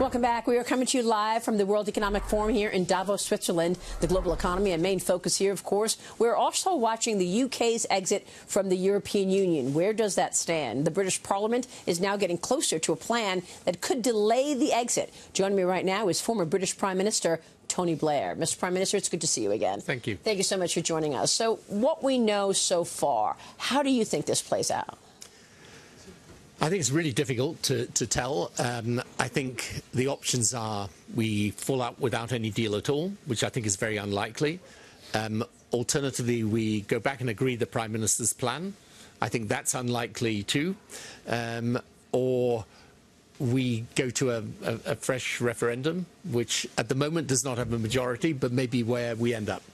Welcome back. We are coming to you live from the World Economic Forum here in Davos, Switzerland. The global economy, a main focus here, of course. We're also watching the UK's exit from the European Union. Where does that stand? The British Parliament is now getting closer to a plan that could delay the exit. Joining me right now is former British Prime Minister Tony Blair. Mr. Prime Minister, it's good to see you again. Thank you. Thank you so much for joining us. So what we know so far, how do you think this plays out? I think it's really difficult to tell. I think the options are we fall out without any deal at all, which I think is very unlikely. Alternatively, we go back and agree the Prime Minister's plan. I think that's unlikely too. Or we go to a fresh referendum, which at the moment does not have a majority, but maybe where we end up.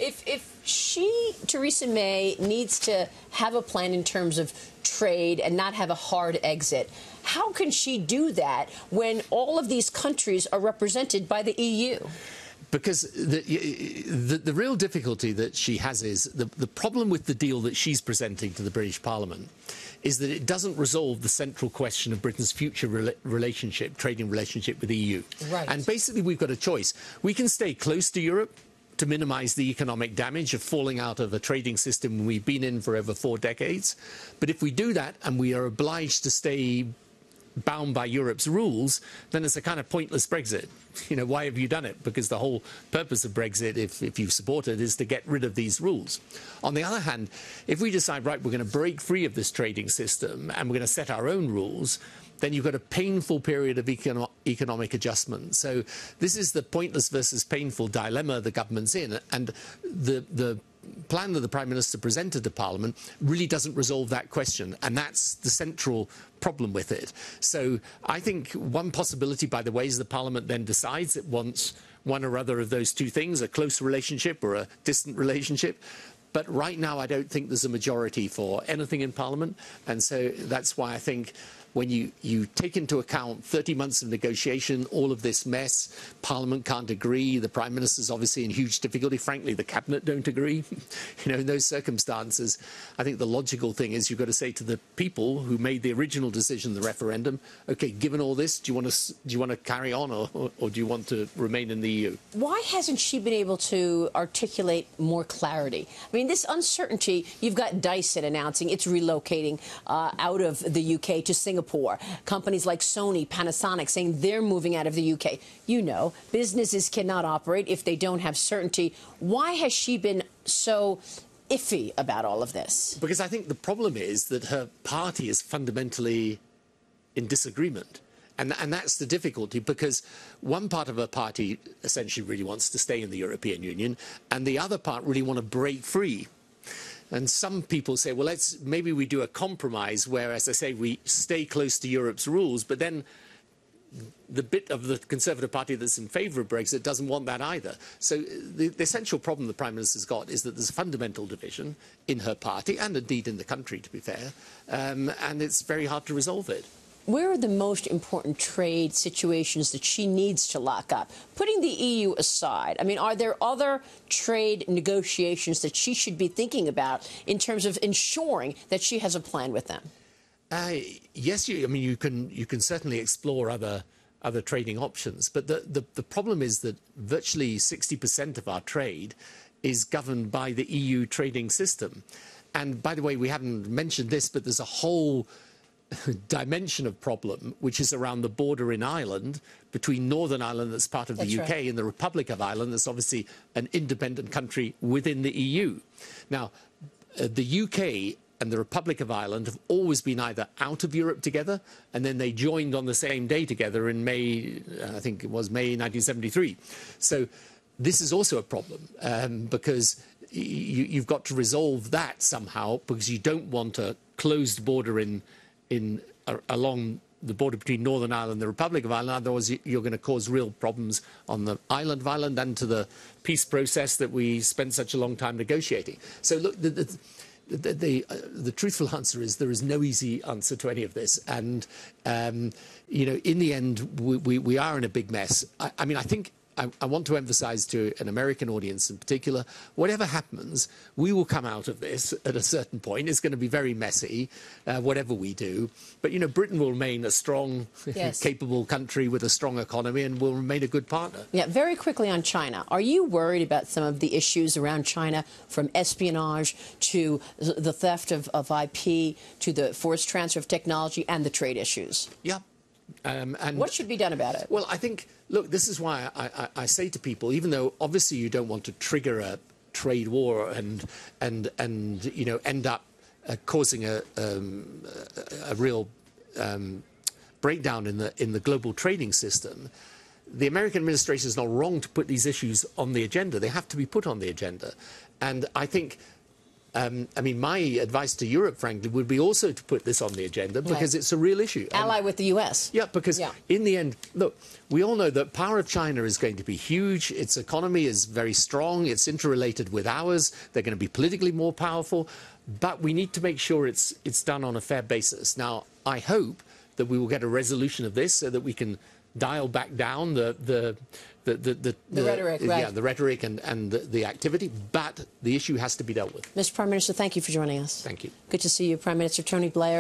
If Theresa May, needs to have a plan in terms of trade and not have a hard exit, how can she do that when all of these countries are represented by the EU? Because the real difficulty that she has is the problem with the deal that she's presenting to the British Parliament is that it doesn't resolve the central question of Britain's future trading relationship with the EU. Right. And basically we've got a choice. We can stay close to Europe to minimise the economic damage of falling out of a trading system we've been in for over 4 decades. But if we do that and we are obliged to stay bound by Europe's rules, then it's a kind of pointless Brexit. You know, why have you done it? Because the whole purpose of Brexit, if you support it, is to get rid of these rules. On the other hand, if we decide, right, we're going to break free of this trading system and we're going to set our own rules, then you've got a painful period of economic adjustment. So this is the pointless versus painful dilemma the government's in. And the plan that the Prime Minister presented to Parliament really doesn't resolve that question. And that's the central problem with it. So I think one possibility, by the way, is the Parliament then decides it wants one or other of those two things, a close relationship or a distant relationship. But right now, I don't think there's a majority for anything in Parliament. And so that's why I think when you take into account 30 months of negotiation, all of this mess, Parliament can't agree, the Prime Minister's obviously in huge difficulty, frankly, the Cabinet don't agree. You know, in those circumstances, I think the logical thing is you've got to say to the people who made the original decision, the referendum, OK, given all this, do you want to carry on or do you want to remain in the EU? Why hasn't she been able to articulate more clarity? I mean, this uncertainty, you've got Dyson announcing it's relocating out of the UK to Singapore. Companies like Sony, Panasonic saying they're moving out of the UK. You know, businesses cannot operate if they don't have certainty. Why has she been so iffy about all of this? Because I think the problem is that her party is fundamentally in disagreement. And that's the difficulty, because one part of her party essentially really wants to stay in the European Union, and the other part really want to break free. And some people say, well, maybe we do a compromise where, as I say, we stay close to Europe's rules, but then the bit of the Conservative Party that's in favour of Brexit doesn't want that either. So the essential problem the Prime Minister's got is that there's a fundamental division in her party, and indeed in the country, to be fair, and it's very hard to resolve it. Where are the most important trade situations that she needs to lock up? Putting the EU aside, I mean, are there other trade negotiations that she should be thinking about in terms of ensuring that she has a plan with them? Yes, I mean, you can certainly explore other trading options. But the problem is that virtually 60% of our trade is governed by the EU trading system. And by the way, we haven't mentioned this, but there's a whole dimension of problem, which is around the border in Ireland between Northern Ireland, that's part of the UK, and the Republic of Ireland, that's obviously an independent country within the EU. Now, the UK and the Republic of Ireland have always been either out of Europe together, and then they joined on the same day together in May, I think it was May 1973. So this is also a problem, because you've got to resolve that somehow, because you don't want a closed border along the border between Northern Ireland and the Republic of Ireland. Otherwise, you're going to cause real problems on the island of Ireland and to the peace process that we spent such a long time negotiating. So, look, the truthful answer is there is no easy answer to any of this. And, you know, in the end, we are in a big mess. I mean, I think I want to emphasize to an American audience in particular, whatever happens, we will come out of this at a certain point. It's going to be very messy, whatever we do. But, you know, Britain will remain a strong, yes, capable country with a strong economy and will remain a good partner. Yeah, very quickly on China. Are you worried about some of the issues around China, from espionage to the theft of IP to the forced transfer of technology and the trade issues? Yeah. And what should be done about it? Well, I think, look, this is why I say to people, even though obviously you don't want to trigger a trade war and you know, end up causing a real breakdown in the global trading system, the American administration is not wrong to put these issues on the agenda. They have to be put on the agenda. And I think, I mean, my advice to Europe, frankly, would be also to put this on the agenda because it's a real issue. Ally with the U.S. Yeah, because in the end, look, we all know that power of China is going to be huge. Its economy is very strong. It's interrelated with ours. They're going to be politically more powerful. But we need to make sure it's done on a fair basis. Now, I hope that we will get a resolution of this so that we can dial back down the rhetoric, right? Yeah, the rhetoric and the activity, but the issue has to be dealt with. Mr. Prime Minister, thank you for joining us. Thank you. Good to see you, Prime Minister Tony Blair.